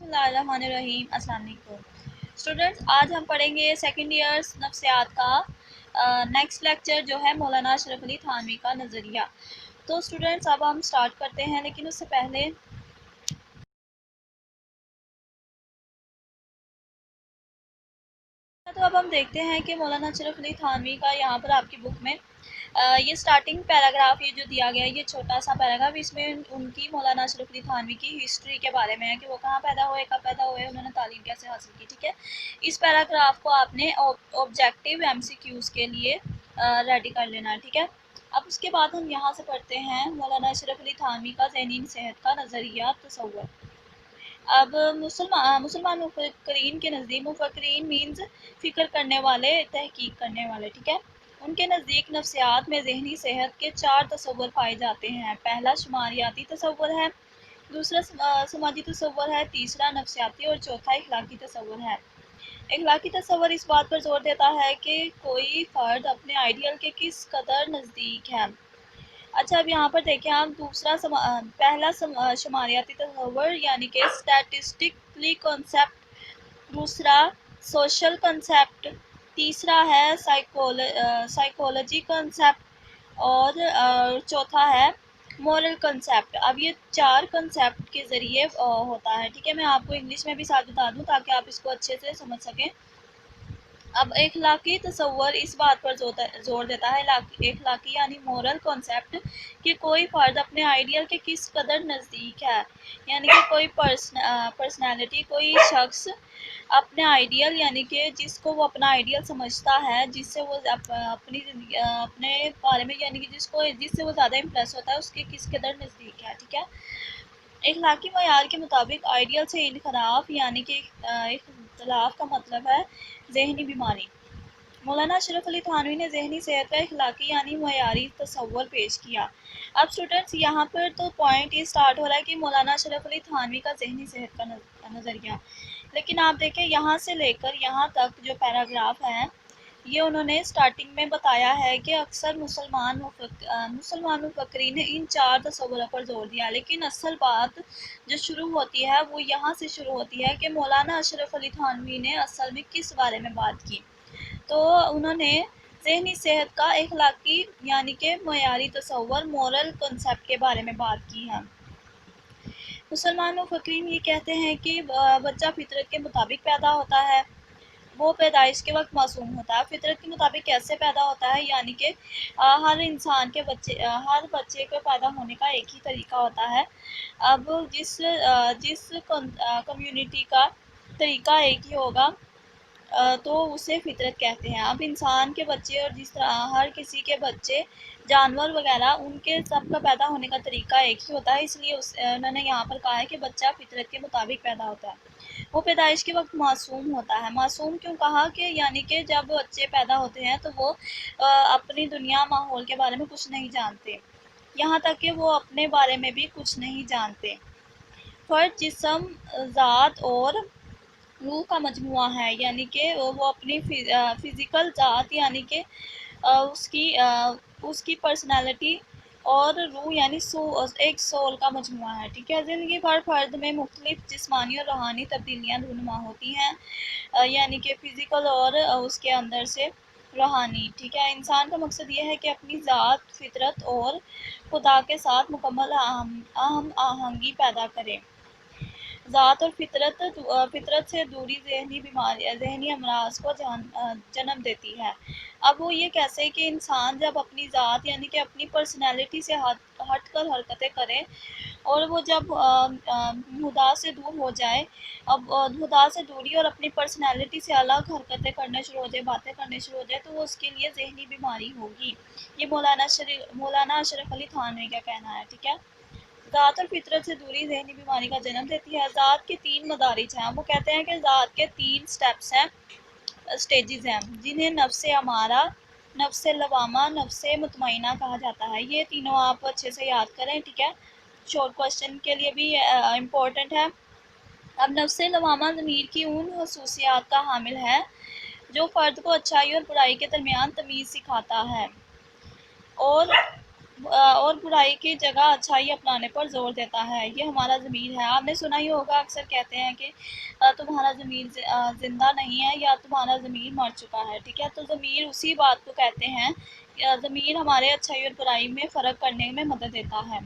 बिस्मिल्लाहिर्रहमानिर्रहीम। अस्सलाम वालेकुम स्टूडेंट्स, आज हम पढ़ेंगे सेकंड ईयर्स नफ्सियात का नेक्स्ट लेक्चर जो है मौलाना अशरफ अली थानवी का नज़रिया। तो स्टूडेंट्स अब हम स्टार्ट करते हैं, लेकिन उससे पहले तो अब हम देखते हैं कि मौलाना अशरफ अली थानवी का यहाँ पर आपकी बुक में ये स्टार्टिंग पैराग्राफ ये जो दिया गया है, ये छोटा सा पैराग्राफ, इसमें उनकी मौलाना अशरफ अली थानवी की हिस्ट्री के बारे में है कि वो कहाँ पैदा हुए, कब पैदा हुए, उन्होंने तालीम कैसे हासिल की। ठीक है, इस पैराग्राफ को आपने ऑब्जेक्टिव एमसीक्यूज़ के लिए रेडी कर लेना है। ठीक है, अब उसके बाद हम यहाँ से पढ़ते हैं मौलाना अशरफ अली थानवी का ज़हनी सेहत का नज़रिया तसव्वुर। अब मुसलमान मुफक्रीन के नज़दीक, मुफक्रीन मीन्स फ़िक्र करने वाले, तहकीक करने वाले। ठीक है, उनके नज़दीक नफ्सियात में ज़हनी सेहत के 4 तसव्वुर पाए जाते हैं। पहला शुमारियाती तसव्वुर है, दूसरा समाजी तसव्वुर है, तीसरा नफ्सियाती और चौथा इखलाकी तसव्वुर है। इखलाकी तसव्वुर इस बात पर जोर देता है कि कोई फ़र्द अपने आइडियल के किस कदर नज़दीक है। अच्छा, अब यहाँ पर देखें आप पहला शुमारियाती तसव्वुर यानी कि स्टैटिस्टिकली कॉन्सेप्ट, दूसरा सोशल कॉन्सेप्ट, तीसरा है साइकोलॉजी कॉन्सेप्ट और चौथा है मॉरल कॉन्सेप्ट। अब ये 4 कॉन्सेप्ट के ज़रिए होता है। ठीक है, मैं आपको इंग्लिश में भी साथ बता दूँ ताकि आप इसको अच्छे से समझ सकें। अब इखलाकी तसव्वुर इस बात पर जोर देता है, इखलाकी यानी मोरल कॉन्सेप्ट, कि कोई फ़र्द अपने आइडियल के किस कदर नज़दीक है। यानी कि कोई पर्सनैलिटी, कोई शख्स अपने आइडियल यानी कि जिसको वो अपना आइडियल समझता है, जिससे वो अपने बारे में यानी कि जिससे वो ज़्यादा इम्प्रेस होता है, उसके किस कदर नज़दीक है। ठीक है, इखलाकी मयार के मुताबिक आइडियल से इनखराफ यानी कि इख्तलाफ का मतलब है ज़हनी बीमारी। मौलाना अशरफ अली थानवी ने ज़हनी सेहत का इखलाकी यानी मयारी तसव्वुर पेश किया। अब स्टूडेंट्स यहाँ पर तो पॉइंट ये स्टार्ट हो रहा है कि मौलाना अशरफ अली थानवी का ज़हनी सेहत का नज़रिया, लेकिन आप देखें यहाँ से लेकर यहाँ तक जो पैराग्राफ है, ये उन्होंने स्टार्टिंग में बताया है कि अक्सर मुसलमान मुफक्रीन ने इन 4 तसव्वुरों पर जोर दिया, लेकिन असल बात जो शुरू होती है वो यहाँ से शुरू होती है कि मौलाना अशरफ अली थानवी ने असल में किस बारे में बात की। तो उन्होंने ज़हनी सेहत का इखलाकी यानी कि मयारी तसव्वुर, मॉरल कॉन्सेप्ट के बारे में बात की है। मुसलमान मुफक्रीन ये कहते हैं कि बच्चा फितरत के मुताबिक पैदा होता है, वो पैदाइश के वक्त मासूम होता है। फितरत के मुताबिक कैसे पैदा होता है, यानी कि हर बच्चे के पैदा होने का एक ही तरीका होता है। अब जिस कम्युनिटी का तरीका एक ही होगा तो उसे फितरत कहते हैं। अब इंसान के बच्चे और जिस तरह हर किसी के बच्चे, जानवर वगैरह, उनके सब का पैदा होने का तरीका एक ही होता है, इसलिए उन्होंने यहाँ पर कहा है कि बच्चा फितरत के मुताबिक पैदा होता है। वो पैदाइश के वक्त मासूम होता है। मासूम क्यों कहा? कि यानी कि जब बच्चे पैदा होते हैं तो वो अपनी दुनिया, माहौल के बारे में कुछ नहीं जानते, यहाँ तक कि वो अपने बारे में भी कुछ नहीं जानते। फ़र्द जिस्म, ज़ात और रूह का मजमुआ है, यानी कि वो अपनी फ़िज़िकल ज़ात यानी कि उसकी पर्सनालिटी और रूह यानी एक सोल का मजमुआ है। ठीक है, ज़िंदगी भर फ़र्द में मुख्तलिफ़ जिस्मानी और रूहानी तब्दीलियाँ रूनुमा होती हैं, यानी कि फ़िज़िकल और उसके अंदर से रूहानी। ठीक है, इंसान का मकसद ये है कि अपनी ज़ात, फितरत और खुदा के साथ मुकम्मल हम आहंगी पैदा करे। ज़ात और फितरत से दूरी ज़हनी अमराज को जन्म देती है। अब वो ये कैसे कि इंसान जब अपनी ज़ात यानी कि अपनी पर्सनैलिटी से हट कर हरकतें करे और वो जब खुदा से दूर हो जाए, अब खुदा से दूरी और अपनी पर्सनैलिटी से अलग हरकतें करने शुरू हो जाए, बातें करने शुरू हो जाए, तो वो उसके लिए ज़हनी बीमारी होगी। ये मौलाना अशरफ अली थानवी का कहना है। ठीक है, ज़ात और फितरत से दूरी ज़हनी बीमारी का जन्म देती है। ज़ात के 3 मदारिज हैं। वो कहते हैं कि ज़ात के 3 स्टेप्स हैं, स्टेजेस हैं, जिन्हें नफ्स अमारा, नफ्स लवामा, नफ्स मुतमइना कहा जाता है। ये तीनों आप अच्छे से याद करें। ठीक है, शॉर्ट क्वेश्चन के लिए भी इम्पोर्टेंट है। अब नफ्स लवामा ज़मीर की उन खसूसियात का हामिल है जो फ़र्द को अच्छाई और बुराई के दरमियान तमीज़ सिखाता है और और बुराई की जगह अच्छाई अपनाने पर जोर देता है। ये हमारा ज़मीर है। आपने सुना ही होगा, अक्सर कहते हैं कि तुम्हारा ज़मीर ज़िंदा नहीं है या तुम्हारा ज़मीर मर चुका है, ठीक है। तो ज़मीर उसी बात को कहते हैं, ज़मीर हमारे अच्छाई और बुराई में फ़र्क करने में मदद देता है।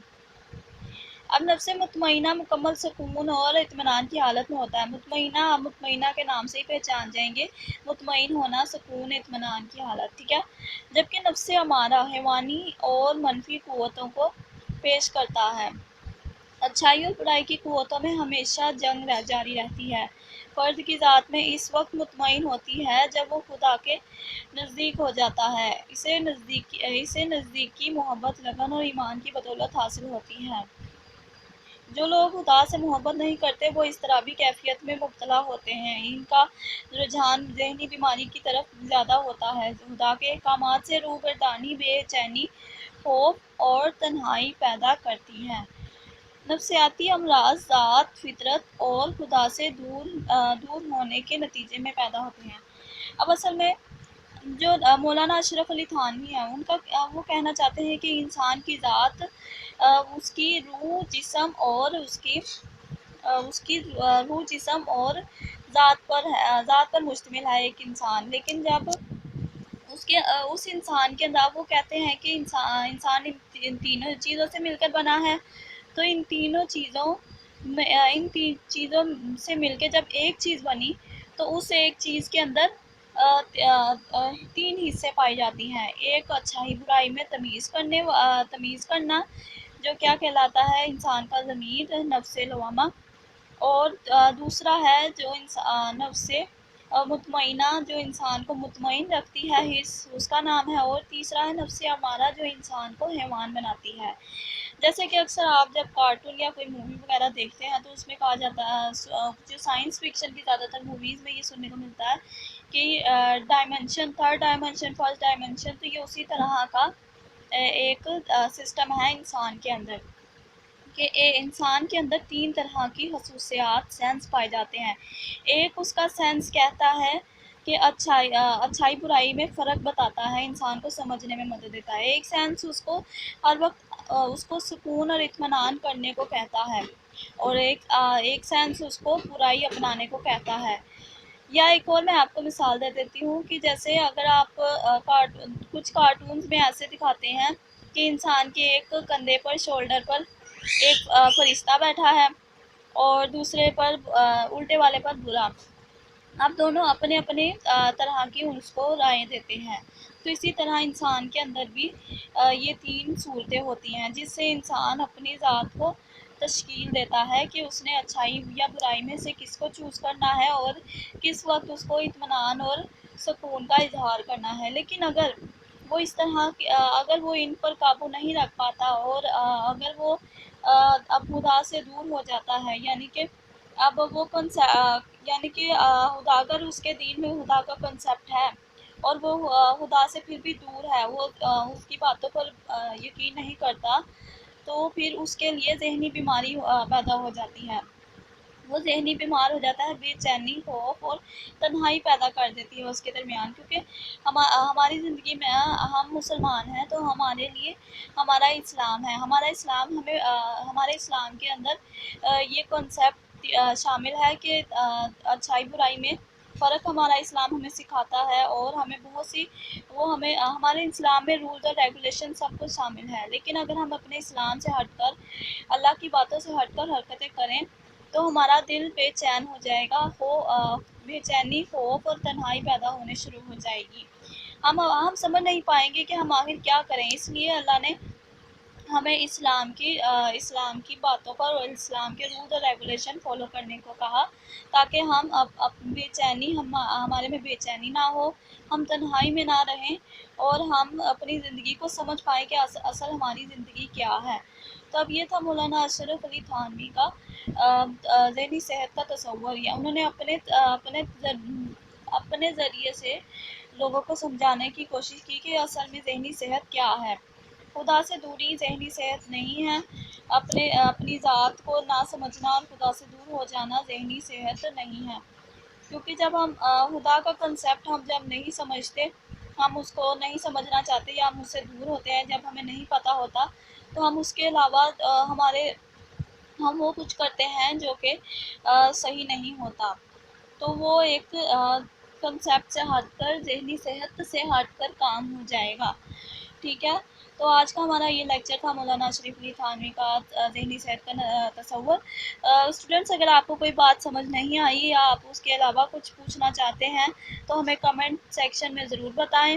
अब नफ्स मुतमइना मुकम्मल सुकून और इत्मीनान की हालत में होता है। मुतमइना, मुतमइना के नाम से ही पहचान जाएंगे, मुतमइन होना, सुकून, इत्मीनान की हालत, ठीक है। जबकि नफ्स अमारा हैवानी और मनफी क़ुव्वतों को पेश करता है। अच्छाई और बुराई की क़ुव्वतों में हमेशा जंग जारी रहती है। फ़र्द की ज़ात में इस वक्त मुतमइन होती है जब वो खुदा के नज़दीक हो जाता है। इसे नज़दीकी, मोहब्बत, लगन और ईमान की बदौलत हासिल होती है। जो लोग खुदा से मोहब्बत नहीं करते वो इस तरह भी कैफियत में मुब्तला होते हैं। इनका रुझान ज़हनी बीमारी की तरफ ज़्यादा होता है। खुदा के अहकामात से रूबरदानी बेचैनी, खौफ और तन्हाई पैदा करती है। नफ्सियाती अमराज ज़ात, फितरत और खुदा से दूर होने के नतीजे में पैदा होते हैं। अब असल में जो मौलाना अशरफ अली थानवी हैं, उनका वो कहना चाहते हैं कि इंसान की ज़ात उसकी रूह, जिस्म और उसकी रूह, जिस्म और ज़ात पर मुश्तमिल है एक इंसान। लेकिन जब उस इंसान के अंदर वो कहते हैं कि इंसान इन तीनों चीज़ों से मिलकर बना है। तो इन तीनों चीज़ों इन तीन चीज़ों से मिलके जब एक चीज़ बनी, तो उस एक चीज़ के अंदर तीन हिस्से पाई जाती हैं। एक अच्छाई बुराई में तमीज़ करना, जो क्या कहलाता है, इंसान का ज़मीर, नफ्स लवामा। और दूसरा है जो नफ्स मुतमइना, जो इंसान को मुतमइन रखती है, हिस्स उसका नाम है। और तीसरा है नफ्स अमारा, जो इंसान को हैवान बनाती है। जैसे कि अक्सर आप जब कार्टून या कोई मूवी वगैरह देखते हैं तो उसमें कहा जाता है, जो साइंस फिक्शन की ज़्यादातर मूवीज़ में ये सुनने को मिलता है कि dimension, third dimension, first dimension. तो ये उसी तरह का एक सिस्टम है इंसान के अंदर, कि इंसान के अंदर तीन तरह की खसूसियात, सेंस पाए जाते हैं। एक उसका सेंस कहता है कि अच्छाई बुराई में फ़र्क बताता है, इंसान को समझने में मदद देता है। एक सेंस उसको हर वक्त उसको सुकून और इत्मीनान करने को कहता है। और एक सेंस उसको बुराई अपनाने को कहता है। या एक और मैं आपको मिसाल दे देती हूँ कि जैसे अगर आप कुछ कार्टून्स में ऐसे दिखाते हैं कि इंसान के एक कंधे पर, शोल्डर पर एक फरिश्ता बैठा है और दूसरे पर, उल्टे वाले पर बुरा। अब दोनों अपने अपने तरह की उसको राय देते हैं। तो इसी तरह इंसान के अंदर भी ये तीन सूरतें होती हैं, जिससे इंसान अपनी ज़ात को तश्कील देता है कि उसने अच्छाई या बुराई में से किसको चूज़ करना है और किस वक्त उसको इत्मीनान और सुकून का इजहार करना है। लेकिन अगर वो अगर वो इन पर काबू नहीं रख पाता और अगर वो अब खुदा से दूर हो जाता है, यानी कि अब वो यानी कि अगर उसके दीन में खुदा का कंसेप्ट है और वो खुदा से फिर भी दूर है, वो उसकी बातों पर यकीन नहीं करता, तो फिर उसके लिए ज़हनी बीमारी पैदा हो जाती है। वो ज़हनी बीमार हो जाता है, बेचैनी, खौफ और तन्हाई पैदा कर देती है उसके दरमियान। क्योंकि हमारी ज़िंदगी में हम मुसलमान हैं, तो हमारे लिए हमारा इस्लाम है। हमारे इस्लाम के अंदर ये कॉन्सेप्ट शामिल है कि अच्छाई बुराई में फ़र्क हमारा इस्लाम हमें सिखाता है। और हमें बहुत सी वो हमें हमारे इस्लाम में रूल्स और रेगुलेशन सब कुछ शामिल है। लेकिन अगर हम अपने इस्लाम से हटकर, अल्लाह की बातों से हटकर हरकतें करें, तो हमारा दिल बेचैन हो जाएगा, बेचैनी, खौफ और तन्हाई पैदा होने शुरू हो जाएगी। हम समझ नहीं पाएंगे कि हम आखिर क्या करें। इसलिए अल्लाह ने हमें इस्लाम की बातों पर और इस्लाम के रूल और रेगुलेशन फॉलो करने को कहा, ताकि हम हमारे में बेचैनी ना हो, हम तन्हाई में ना रहें और हम अपनी ज़िंदगी को समझ पाएँ कि असल हमारी ज़िंदगी क्या है। तो अब ये था मौलाना अशरफ अली थानवी का ज़हनी सेहत का तसव्वुर। या उन्होंने अपने ज़रिए से लोगों को समझाने की कोशिश की कि असल में ज़हनी सेहत क्या है। खुदा से दूरी ज़हनी सेहत नहीं है। अपनी ज़ात को ना समझना और खुदा से दूर हो जाना ज़हनी सेहत नहीं है। क्योंकि जब हम खुदा का कंसेप्ट हम जब नहीं समझते, ہم اس کو نہیں سمجھنا چاہتے یا ہم اس سے دور ہوتے ہیں، جب ہمیں نہیں پتہ ہوتا تو ہم اس کے علاوہ ہم وہ کچھ کرتے ہیں جو کہ صحیح نہیں ہوتا، تو وہ ایک کنسیپٹ سے ہٹ کر، ذہنی صحت سے ہٹ کر کام ہو جائے گا، ٹھیک ہے۔ تو آج کا ہمارا یہ لیکچر تھا مولانا شریف علی تھانوی کا ذہنی صحت کا تصور۔ اسٹوڈنٹس، اگر آپ کو کوئی بات سمجھ نہیں آئی یا آپ اس کے علاوہ کچھ پوچھنا چاہتے ہیں تو ہمیں کمنٹ سیکشن میں ضرور بتائیں،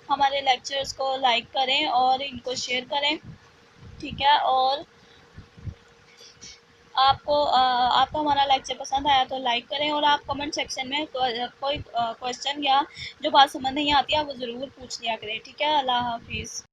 ہمارے لیکچرز کو لائک کریں اور ان کو شیئر کریں، ٹھیک ہے۔ اور آپ کو ہمارا لیکچر پسند آیا تو لائک کریں، اور آپ کمنٹ سیکشن میں کوئی کویشچن یا جو بات سمجھ نہیں آتی ہے وہ ضرور پوچھ لیا کریں، ٹھیک ہے۔ اللہ حافظ۔